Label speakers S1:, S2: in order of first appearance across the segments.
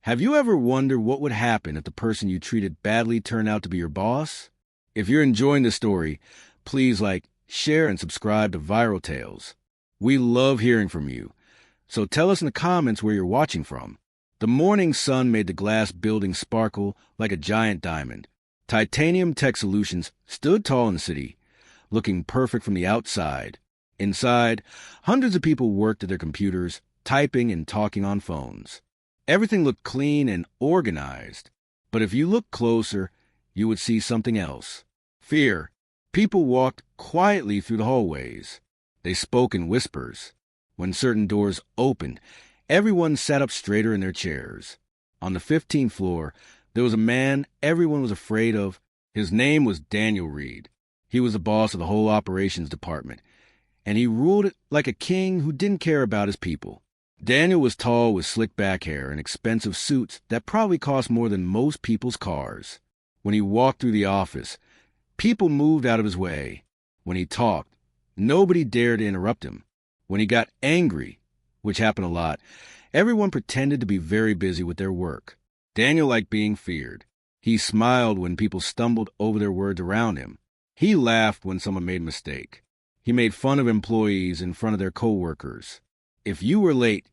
S1: Have you ever wondered what would happen if the person you treated badly turned out to be your boss? If you're enjoying the story, please share, and subscribe to Viral Tales. We love hearing from you, so tell us in the comments where you're watching from. The morning sun made the glass building sparkle like a giant diamond. Titanium Tech Solutions stood tall in the city, looking perfect from the outside. Inside, hundreds of people worked at their computers, typing and talking on phones. Everything looked clean and organized, but if you looked closer, you would see something else. Fear. People walked quietly through the hallways. They spoke in whispers. When certain doors opened, everyone sat up straighter in their chairs. On the 15th floor, there was a man everyone was afraid of. His name was Daniel Reed. He was the boss of the whole operations department, and he ruled it like a king who didn't care about his people. Daniel was tall with slick back hair and expensive suits that probably cost more than most people's cars. When he walked through the office, people moved out of his way. When he talked, nobody dared to interrupt him. When he got angry, which happened a lot, everyone pretended to be very busy with their work. Daniel liked being feared. He smiled when people stumbled over their words around him. He laughed when someone made a mistake. He made fun of employees in front of their coworkers. If you were late,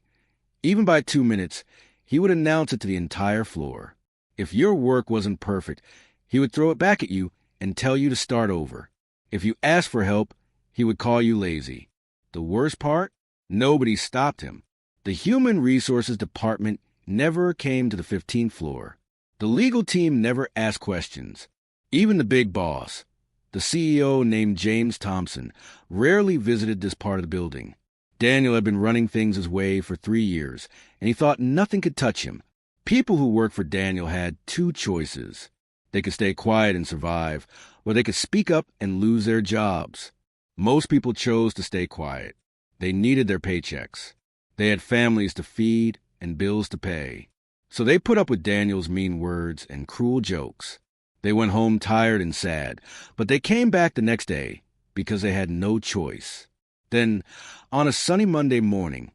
S1: even by 2 minutes, he would announce it to the entire floor. If your work wasn't perfect, he would throw it back at you and tell you to start over. If you asked for help, he would call you lazy. The worst part? Nobody stopped him. The Human Resources Department never came to the 15th floor. The legal team never asked questions. Even the big boss, the CEO named James Thompson, rarely visited this part of the building. Daniel had been running things his way for 3 years, and he thought nothing could touch him. People who worked for Daniel had 2 choices. They could stay quiet and survive, or they could speak up and lose their jobs. Most people chose to stay quiet. They needed their paychecks. They had families to feed and bills to pay. So they put up with Daniel's mean words and cruel jokes. They went home tired and sad, but they came back the next day because they had no choice. Then, on a sunny Monday morning,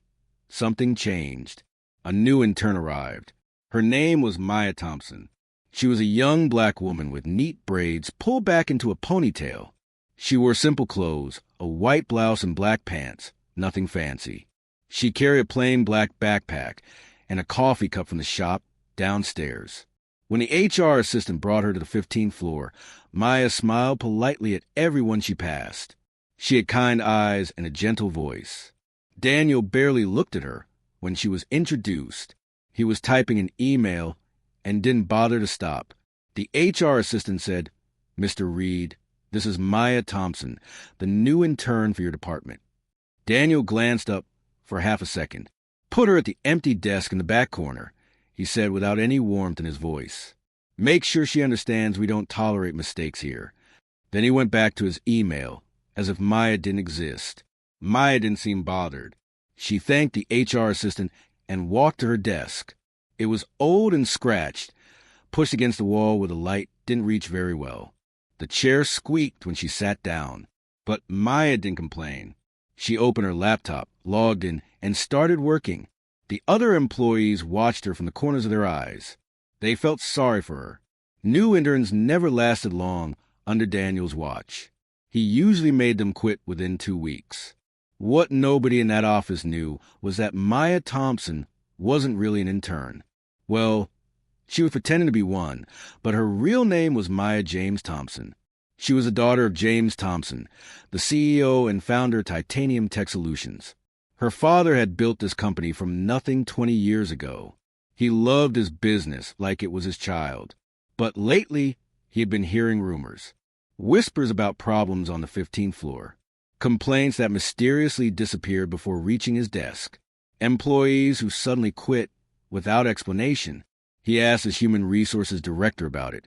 S1: something changed. A new intern arrived. Her name was Maya Thompson. She was a young black woman with neat braids pulled back into a ponytail. She wore simple clothes, a white blouse and black pants, nothing fancy. She carried a plain black backpack and a coffee cup from the shop downstairs. When the HR assistant brought her to the 15th floor, Maya smiled politely at everyone she passed. She had kind eyes and a gentle voice. Daniel barely looked at her when she was introduced. He was typing an email and didn't bother to stop. The HR assistant said, "Mr. Reed, this is Maya Thompson, the new intern for your department." Daniel glanced up for half a second. "Put her at the empty desk in the back corner," he said without any warmth in his voice. "Make sure she understands we don't tolerate mistakes here." Then he went back to his email, as if Maya didn't exist. Maya didn't seem bothered. She thanked the HR assistant and walked to her desk. It was old and scratched, pushed against the wall where the light didn't reach very well. The chair squeaked when she sat down, but Maya didn't complain. She opened her laptop, logged in, and started working. The other employees watched her from the corners of their eyes. They felt sorry for her. New interns never lasted long under Daniel's watch. He usually made them quit within 2 weeks. What nobody in that office knew was that Maya Thompson wasn't really an intern. Well, she was pretending to be one, but her real name was Maya James Thompson. She was the daughter of James Thompson, the CEO and founder of Titanium Tech Solutions. Her father had built this company from nothing 20 years ago. He loved his business like it was his child. But lately, he had been hearing rumors. Whispers about problems on the 15th floor. Complaints that mysteriously disappeared before reaching his desk. Employees who suddenly quit without explanation. He asked his human resources director about it,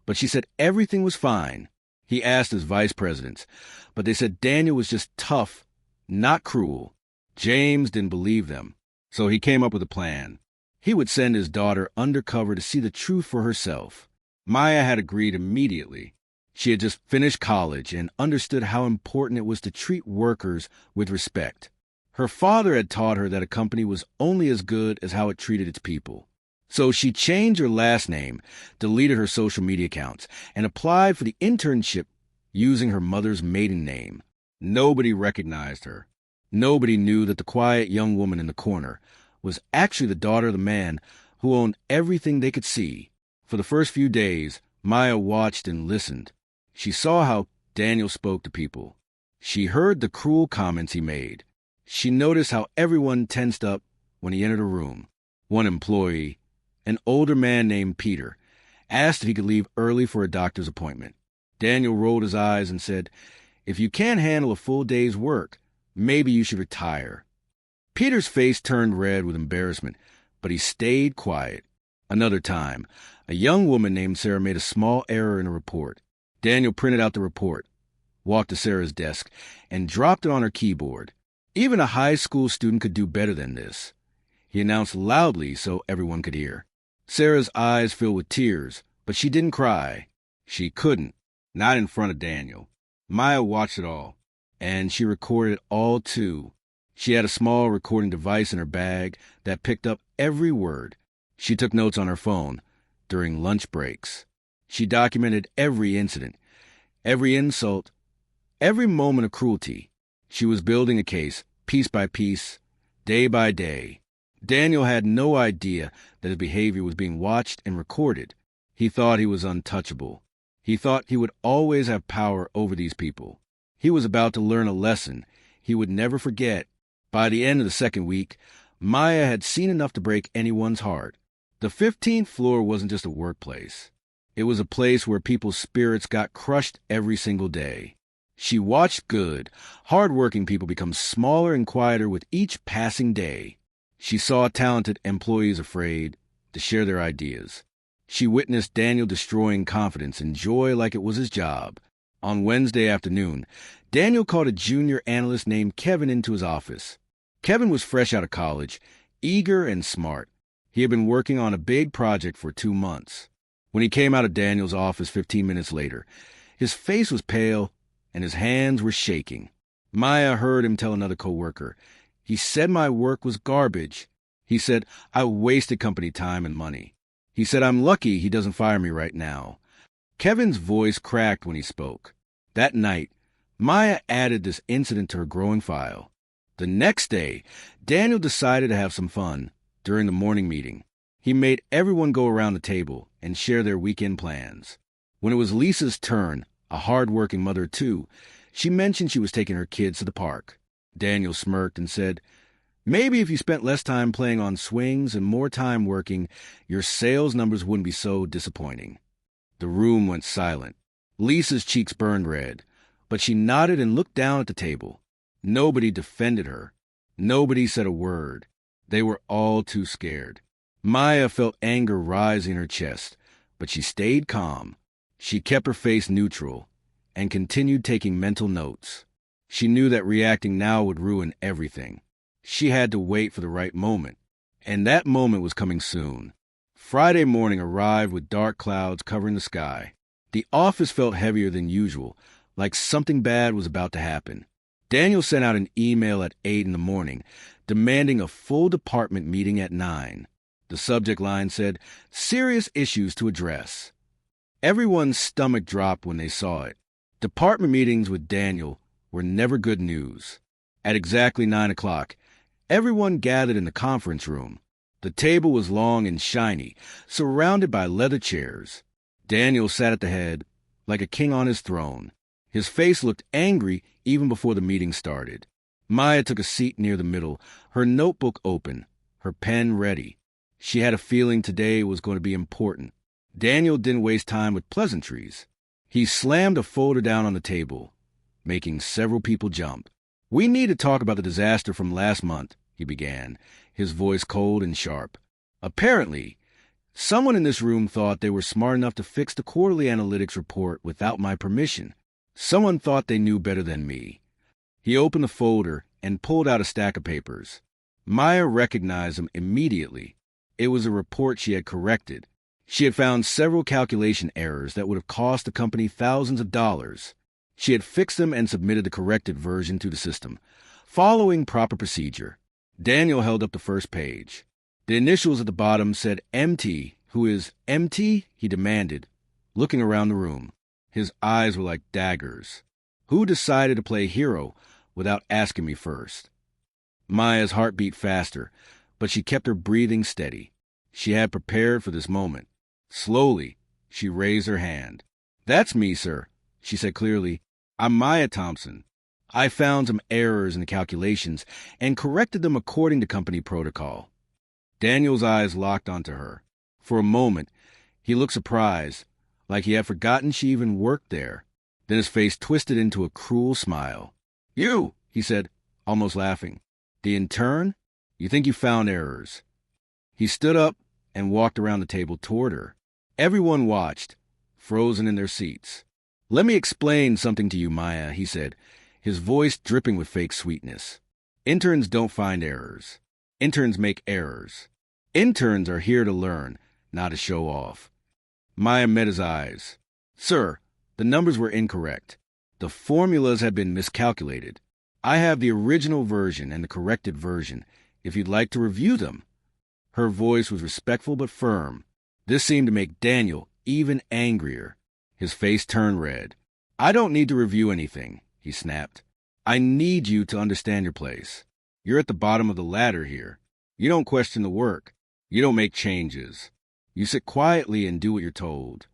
S1: but she said everything was fine. He asked his vice presidents, but they said Daniel was just tough, not cruel. James didn't believe them, so he came up with a plan. He would send his daughter undercover to see the truth for herself. Maya had agreed immediately. She had just finished college and understood how important it was to treat workers with respect. Her father had taught her that a company was only as good as how it treated its people. So she changed her last name, deleted her social media accounts, and applied for the internship using her mother's maiden name. Nobody recognized her. Nobody knew that the quiet young woman in the corner was actually the daughter of the man who owned everything they could see. For the first few days, Maya watched and listened. She saw how Daniel spoke to people. She heard the cruel comments he made. She noticed how everyone tensed up when he entered a room. One employee, an older man named Peter, asked if he could leave early for a doctor's appointment. Daniel rolled his eyes and said, "If you can't handle a full day's work, maybe you should retire." Peter's face turned red with embarrassment, but he stayed quiet. Another time, a young woman named Sarah made a small error in a report. Daniel printed out the report, walked to Sarah's desk, and dropped it on her keyboard. Even a high school student could do better than this. He announced loudly so everyone could hear. Sarah's eyes filled with tears, but she didn't cry. She couldn't, not in front of Daniel. Maya watched it all, and she recorded it all too. She had a small recording device in her bag that picked up every word. She took notes on her phone during lunch breaks. She documented every incident, every insult, every moment of cruelty. She was building a case, piece by piece, day by day. Daniel had no idea that his behavior was being watched and recorded. He thought he was untouchable. He thought he would always have power over these people. He was about to learn a lesson he would never forget. By the end of the second week, Maya had seen enough to break anyone's heart. The 15th floor wasn't just a workplace. It was a place where people's spirits got crushed every single day. She watched good, hard-working people become smaller and quieter with each passing day. She saw talented employees afraid to share their ideas. She witnessed Daniel destroying confidence and joy like it was his job. On Wednesday afternoon, Daniel called a junior analyst named Kevin into his office. Kevin was fresh out of college, eager and smart. He had been working on a big project for 2 months. When he came out of Daniel's office 15 minutes later, his face was pale and his hands were shaking. Maya heard him tell another coworker, "He said my work was garbage. He said I wasted company time and money. He said I'm lucky he doesn't fire me right now." Kevin's voice cracked when he spoke. That night, Maya added this incident to her growing file. The next day, Daniel decided to have some fun during the morning meeting. He made everyone go around the table and share their weekend plans. When it was Lisa's turn, a hard-working mother too, she mentioned she was taking her kids to the park. Daniel smirked and said, "Maybe if you spent less time playing on swings and more time working, your sales numbers wouldn't be so disappointing." The room went silent. Lisa's cheeks burned red, but she nodded and looked down at the table. Nobody defended her. Nobody said a word. They were all too scared. Maya felt anger rising in her chest, but she stayed calm. She kept her face neutral and continued taking mental notes. She knew that reacting now would ruin everything. She had to wait for the right moment, and that moment was coming soon. Friday morning arrived with dark clouds covering the sky. The office felt heavier than usual, like something bad was about to happen. Daniel sent out an email at 8 in the morning, demanding a full department meeting at 9. The subject line said, "Serious issues to address." Everyone's stomach dropped when they saw it. Department meetings with Daniel were never good news. At exactly 9 o'clock, everyone gathered in the conference room. The table was long and shiny, surrounded by leather chairs. Daniel sat at the head, like a king on his throne. His face looked angry even before the meeting started. Maya took a seat near the middle, her notebook open, her pen ready. She had a feeling today was going to be important. Daniel didn't waste time with pleasantries. He slammed a folder down on the table, making several people jump. "We need to talk about the disaster from last month," he began, his voice cold and sharp. "Apparently, someone in this room thought they were smart enough to fix the quarterly analytics report without my permission. Someone thought they knew better than me." He opened the folder and pulled out a stack of papers. Maya recognized them immediately. It was a report she had corrected. She had found several calculation errors that would have cost the company thousands of dollars. She had fixed them and submitted the corrected version to the system, following proper procedure. Daniel held up the first page. The initials at the bottom said MT. Who is MT? He demanded, looking around the room. His eyes were like daggers. Who decided to play hero without asking me first? Maya's heart beat faster, but she kept her breathing steady. She had prepared for this moment. Slowly, she raised her hand. "That's me, sir," she said clearly. "I'm Maya Thompson. I found some errors in the calculations and corrected them according to company protocol." Daniel's eyes locked onto her. For a moment, he looked surprised, like he had forgotten she even worked there. Then his face twisted into a cruel smile. "You," he said, almost laughing. "The intern? You think you found errors?" He stood up and walked around the table toward her. Everyone watched, frozen in their seats. "Let me explain something to you, Maya," he said, his voice dripping with fake sweetness. "Interns don't find errors. Interns make errors. Interns are here to learn, not to show off." Maya met his eyes. "Sir, the numbers were incorrect. The formulas had been miscalculated. I have the original version and the corrected version, if you'd like to review them." Her voice was respectful but firm. This seemed to make Daniel even angrier. His face turned red. "I don't need to review anything," he snapped. "I need you to understand your place. You're at the bottom of the ladder here. You don't question the work. You don't make changes. You sit quietly and do what you're told."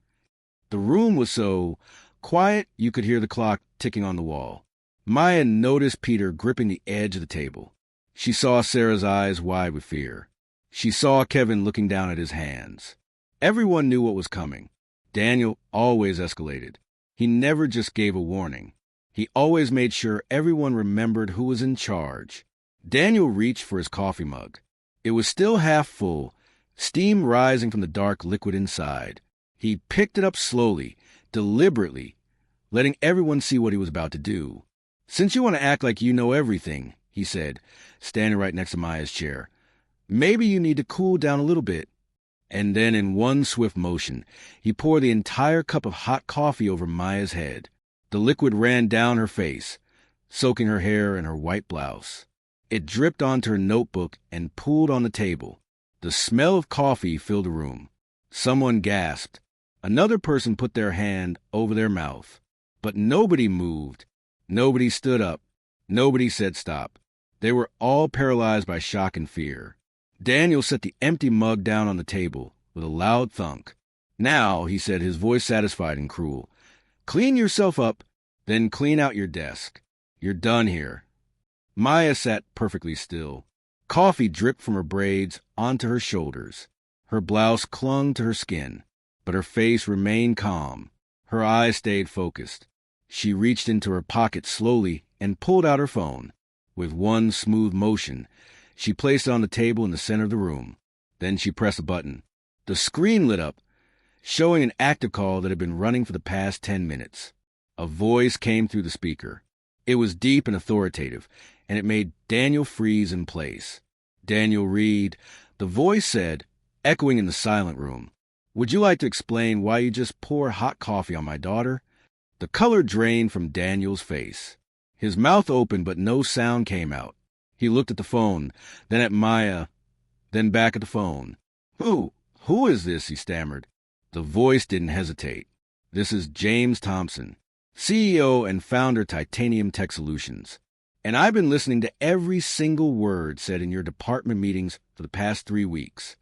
S1: The room was so quiet you could hear the clock ticking on the wall. Maya noticed Peter gripping the edge of the table. She saw Sarah's eyes wide with fear. She saw Kevin looking down at his hands. Everyone knew what was coming. Daniel always escalated. He never just gave a warning. He always made sure everyone remembered who was in charge. Daniel reached for his coffee mug. It was still half full, steam rising from the dark liquid inside. He picked it up slowly, deliberately, letting everyone see what he was about to do. "Since you want to act like you know everything," he said, standing right next to Maya's chair, "maybe you need to cool down a little bit." And then in one swift motion, he poured the entire cup of hot coffee over Maya's head. The liquid ran down her face, soaking her hair and her white blouse. It dripped onto her notebook and pooled on the table. The smell of coffee filled the room. Someone gasped. Another person put their hand over their mouth. But nobody moved. Nobody stood up. Nobody said stop. They were all paralyzed by shock and fear. Daniel set the empty mug down on the table with a loud thunk. "Now," he said, his voice satisfied and cruel, "clean yourself up, then clean out your desk. You're done here." Maya sat perfectly still. Coffee dripped from her braids onto her shoulders. Her blouse clung to her skin, but her face remained calm. Her eyes stayed focused. She reached into her pocket slowly and pulled out her phone. With one smooth motion, she placed it on the table in the center of the room. Then she pressed a button. The screen lit up, showing an active call that had been running for the past 10 minutes. A voice came through the speaker. It was deep and authoritative, and it made Daniel freeze in place. "Daniel Reed," the voice said, echoing in the silent room. "Would you like to explain why you just pour hot coffee on my daughter?" The color drained from Daniel's face. His mouth opened, but no sound came out. He looked at the phone, then at Maya, then back at the phone. Who is this?" he stammered. The voice didn't hesitate. "This is James Thompson, CEO and founder Titanium Tech Solutions. And I've been listening to every single word said in your department meetings for the past 3 weeks."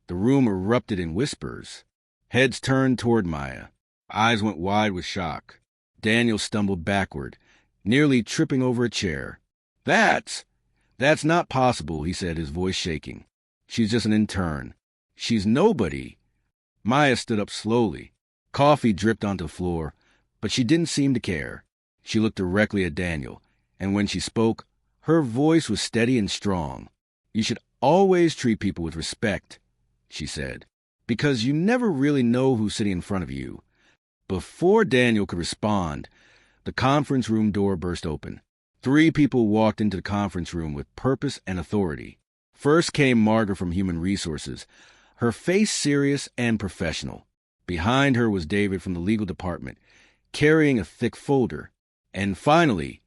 S1: The room erupted in whispers. Heads turned toward Maya. Eyes went wide with shock. Daniel stumbled backward, nearly tripping over a chair. That's not possible," he said, his voice shaking. "She's just an intern. She's nobody." Maya stood up slowly. Coffee dripped onto the floor, but she didn't seem to care. She looked directly at Daniel, and when she spoke, her voice was steady and strong. "You should always treat people with respect," she said, "because you never really know who's sitting in front of you." Before Daniel could respond, the conference room door burst open. 3 people walked into the conference room with purpose and authority. First came Margaret from Human Resources, her face serious and professional. Behind her was David from the legal department, carrying a thick folder. And finally,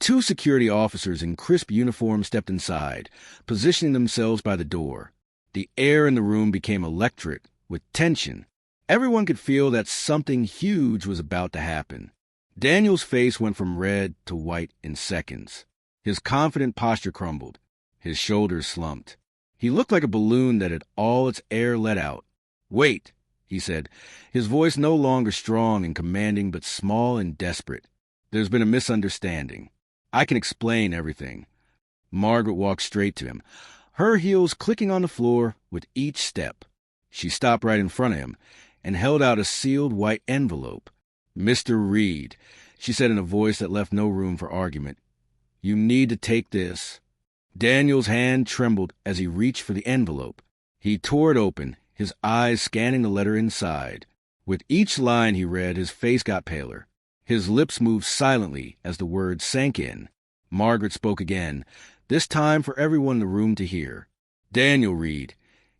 S1: 2 security officers in crisp uniforms stepped inside, positioning themselves by the door. The air in the room became electric, with tension. Everyone could feel that something huge was about to happen. Daniel's face went from red to white in seconds. His confident posture crumbled. His shoulders slumped. He looked like a balloon that had all its air let out. "Wait," he said, his voice no longer strong and commanding but small and desperate. "There's been a misunderstanding. I can explain everything." Margaret walked straight to him, her heels clicking on the floor with each step. She stopped right in front of him and held out a sealed white envelope. "Mr. Reed," she said in a voice that left no room for argument, "you need to take this." Daniel's hand trembled as he reached for the envelope. He tore it open, his eyes scanning the letter inside. With each line he read, his face got paler. His lips moved silently as the words sank in. Margaret spoke again, this time for everyone in the room to hear. "Daniel Reed,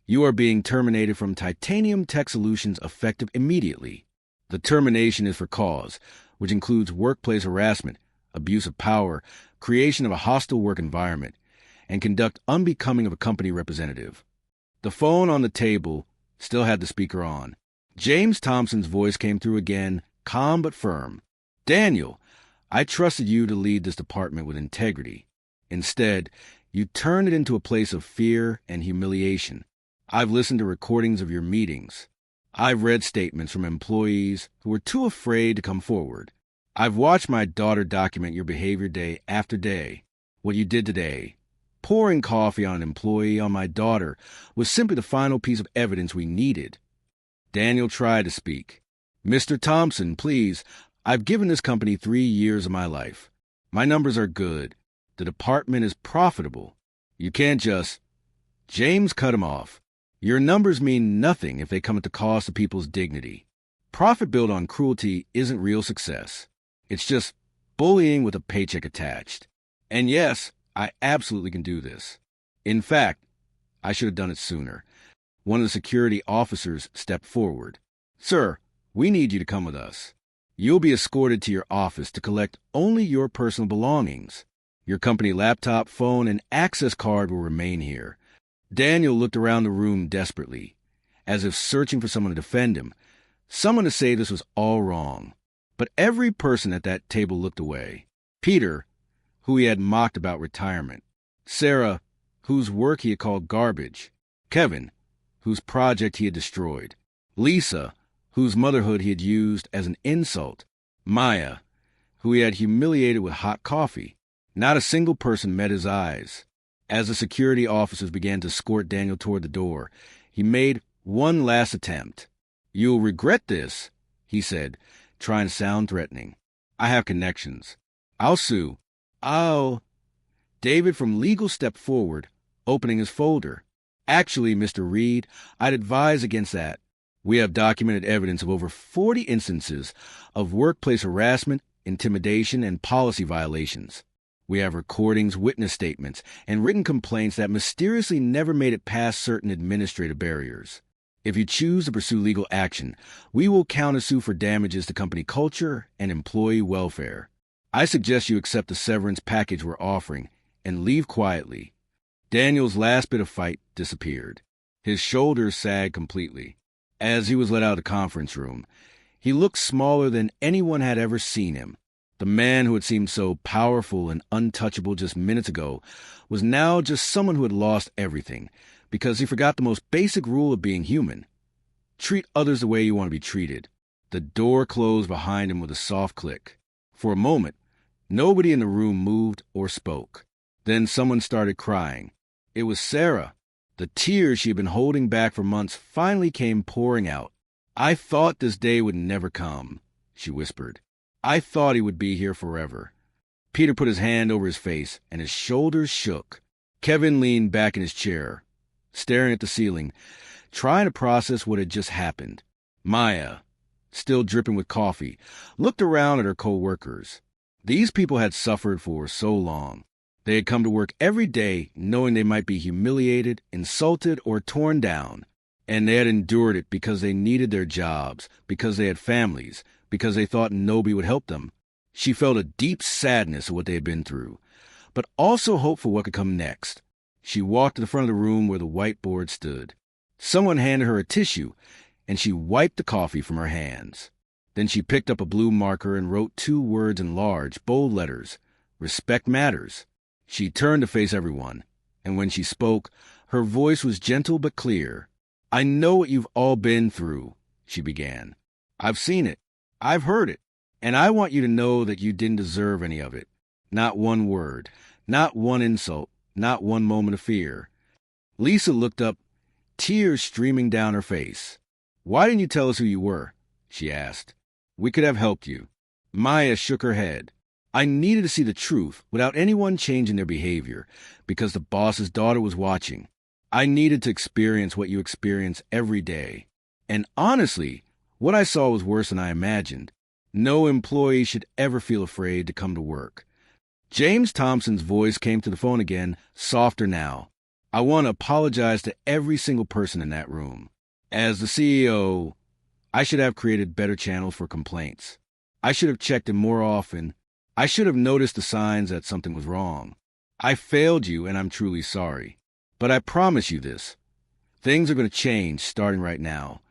S1: you are being terminated from Titanium Tech Solutions effective immediately. The termination is for cause, which includes workplace harassment, abuse of power, creation of a hostile work environment, and conduct unbecoming of a company representative." The phone on the table still had the speaker on. James Thompson's voice came through again, calm but firm. "Daniel, I trusted you to lead this department with integrity. Instead, you turned it into a place of fear and humiliation. I've listened to recordings of your meetings. I've read statements from employees who were too afraid to come forward. I've watched my daughter document your behavior day after day. What you did today, pouring coffee on an employee, on my daughter, was simply the final piece of evidence we needed." Daniel tried to speak. "Mr. Thompson, please, I've given this company 3 years of my life. My numbers are good. The department is profitable. You can't just—" James cut him off. "Your numbers mean nothing if they come at the cost of people's dignity. Profit built on cruelty isn't real success. It's just bullying with a paycheck attached. And yes, I absolutely can do this. In fact, I should have done it sooner." One of the security officers stepped forward. "Sir, we need you to come with us. You'll be escorted to your office to collect only your personal belongings. Your company laptop, phone, and access card will remain here." Daniel looked around the room desperately, as if searching for someone to defend him, someone to say this was all wrong. But every person at that table looked away. Peter, who he had mocked about retirement. Sarah, whose work he had called garbage. Kevin, whose project he had destroyed. Lisa, whose motherhood he had used as an insult. Maya, who he had humiliated with hot coffee. Not a single person met his eyes. As the security officers began to escort Daniel toward the door, he made one last attempt. "You'll regret this," he said, trying to sound threatening. "I have connections. I'll sue. David from legal stepped forward, opening his folder. "Actually, Mr. Reed, I'd advise against that. We have documented evidence of over 40 instances of workplace harassment, intimidation, and policy violations. We have recordings, witness statements, and written complaints that mysteriously never made it past certain administrative barriers. If you choose to pursue legal action, we will countersue for damages to company culture and employee welfare. I suggest you accept the severance package we're offering and leave quietly." Daniel's last bit of fight disappeared. His shoulders sagged completely. As he was let out of the conference room, he looked smaller than anyone had ever seen him. The man who had seemed so powerful and untouchable just minutes ago was now just someone who had lost everything because he forgot the most basic rule of being human. Treat others the way you want to be treated. The door closed behind him with a soft click. For a moment, nobody in the room moved or spoke. Then someone started crying. It was Sarah. The tears she had been holding back for months finally came pouring out. "I thought this day would never come," she whispered. "I thought he would be here forever." Peter put his hand over his face, and his shoulders shook. Kevin leaned back in his chair, staring at the ceiling, trying to process what had just happened. Maya, still dripping with coffee, looked around at her co-workers. These people had suffered for so long. They had come to work every day knowing they might be humiliated, insulted, or torn down. And they had endured it because they needed their jobs, because they had families, because they thought nobody would help them. She felt a deep sadness at what they had been through, but also hope for what could come next. She walked to the front of the room where the whiteboard stood. Someone handed her a tissue, and she wiped the coffee from her hands. Then she picked up a blue marker and wrote 2 words in large, bold letters: "Respect matters." She turned to face everyone, and when she spoke, her voice was gentle but clear. "I know what you've all been through," she began. "I've seen it. I've heard it. And I want you to know that you didn't deserve any of it. Not one word, not one insult, not one moment of fear." Lisa looked up, tears streaming down her face. "Why didn't you tell us who you were?" she asked. "We could have helped you." Maya shook her head. "I needed to see the truth without anyone changing their behavior, because the boss's daughter was watching. I needed to experience what you experience every day. And honestly, what I saw was worse than I imagined. No employee should ever feel afraid to come to work." James Thompson's voice came to the phone again, softer now. "I want to apologize to every single person in that room. As the CEO, I should have created better channels for complaints. I should have checked in more often. I should have noticed the signs that something was wrong. I failed you, and I'm truly sorry. But I promise you this. Things are going to change starting right now."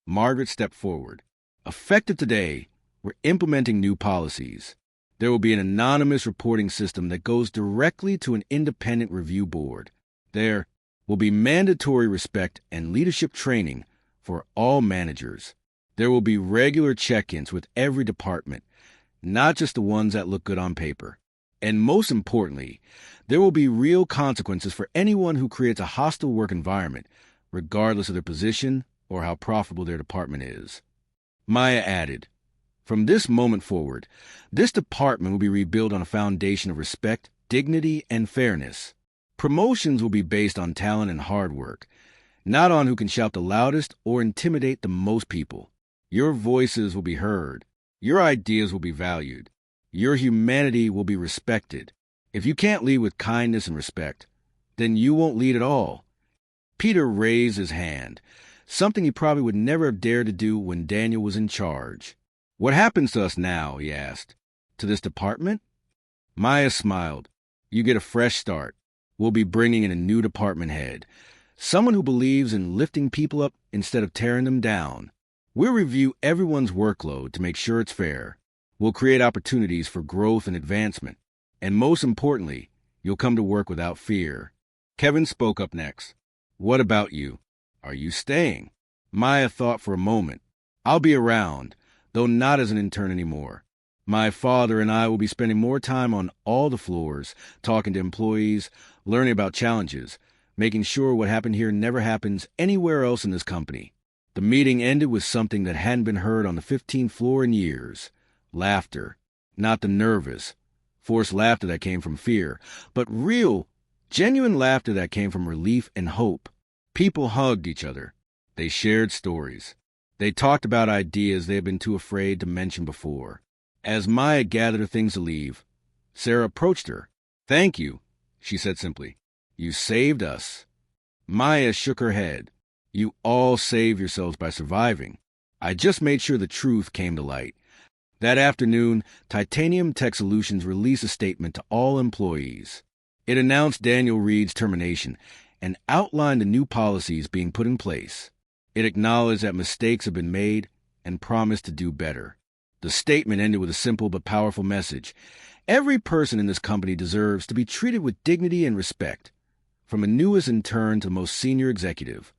S1: Margaret stepped forward. "Effective today, we're implementing new policies. There will be an anonymous reporting system that goes directly to an independent review board. There will be mandatory respect and leadership training for all managers. There will be regular check-ins with every department, not just the ones that look good on paper. And most importantly, there will be real consequences for anyone who creates a hostile work environment, regardless of their position or how profitable their department is." Maya added, "From this moment forward, this department will be rebuilt on a foundation of respect, dignity, and fairness. Promotions will be based on talent and hard work, not on who can shout the loudest or intimidate the most people. Your voices will be heard. Your ideas will be valued. Your humanity will be respected. If you can't lead with kindness and respect, then you won't lead at all." Peter raised his hand, something he probably would never have dared to do when Daniel was in charge. "What happens to us now?" he asked. "To this department?" Maya smiled. "You get a fresh start. We'll be bringing in a new department head, someone who believes in lifting people up instead of tearing them down. We'll review everyone's workload to make sure it's fair. We'll create opportunities for growth and advancement. And most importantly, you'll come to work without fear." Kevin spoke up next. "What about you? Are you staying?" Maya thought for a moment. "I'll be around, though not as an intern anymore. My father and I will be spending more time on all the floors, talking to employees, learning about challenges, making sure what happened here never happens anywhere else in this company." The meeting ended with something that hadn't been heard on the 15th floor in years. Laughter. Not the nervous, forced laughter that came from fear, but real, genuine laughter that came from relief and hope. People hugged each other. They shared stories. They talked about ideas they had been too afraid to mention before. As Maya gathered her things to leave, Sarah approached her. "Thank you," she said simply. "You saved us." Maya shook her head. "You all saved yourselves by surviving. I just made sure the truth came to light." That afternoon, Titanium Tech Solutions released a statement to all employees. It announced Daniel Reed's termination and outlined the new policies being put in place. It acknowledged that mistakes have been made and promised to do better. The statement ended with a simple but powerful message. Every person in this company deserves to be treated with dignity and respect, from the newest intern to the most senior executive.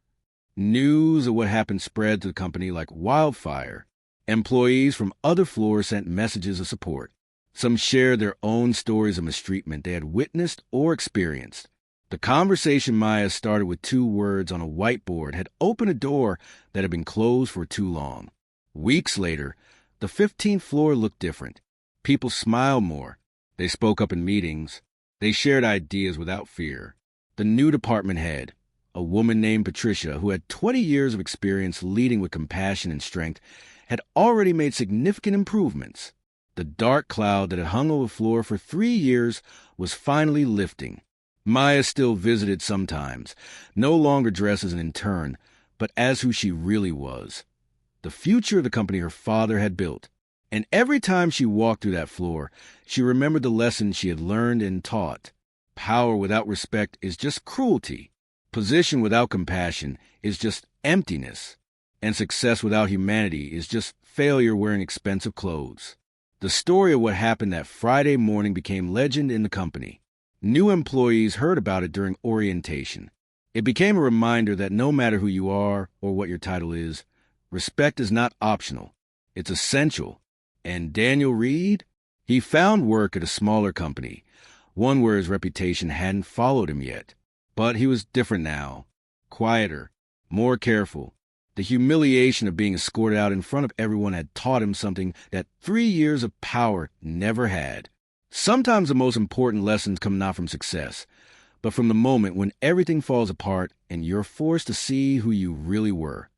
S1: News of what happened spread to the company like wildfire. Employees from other floors sent messages of support. Some shared their own stories of mistreatment they had witnessed or experienced. The conversation Maya started with 2 words on a whiteboard had opened a door that had been closed for too long. Weeks later, the 15th floor looked different. People smiled more. They spoke up in meetings. They shared ideas without fear. The new department head, a woman named Patricia, who had 20 years of experience leading with compassion and strength, had already made significant improvements. The dark cloud that had hung over the floor for 3 years was finally lifting. Maya still visited sometimes, no longer dressed as an intern, but as who she really was. The future of the company her father had built. And every time she walked through that floor, she remembered the lessons she had learned and taught. Power without respect is just cruelty. Position without compassion is just emptiness. And success without humanity is just failure wearing expensive clothes. The story of what happened that Friday morning became legend in the company. New employees heard about it during orientation. It became a reminder that no matter who you are or what your title is, respect is not optional. It's essential. And Daniel Reed? He found work at a smaller company, one where his reputation hadn't followed him yet. But he was different now. Quieter, more careful. The humiliation of being escorted out in front of everyone had taught him something that 3 years of power never had. Sometimes the most important lessons come not from success, but from the moment when everything falls apart and you're forced to see who you really were.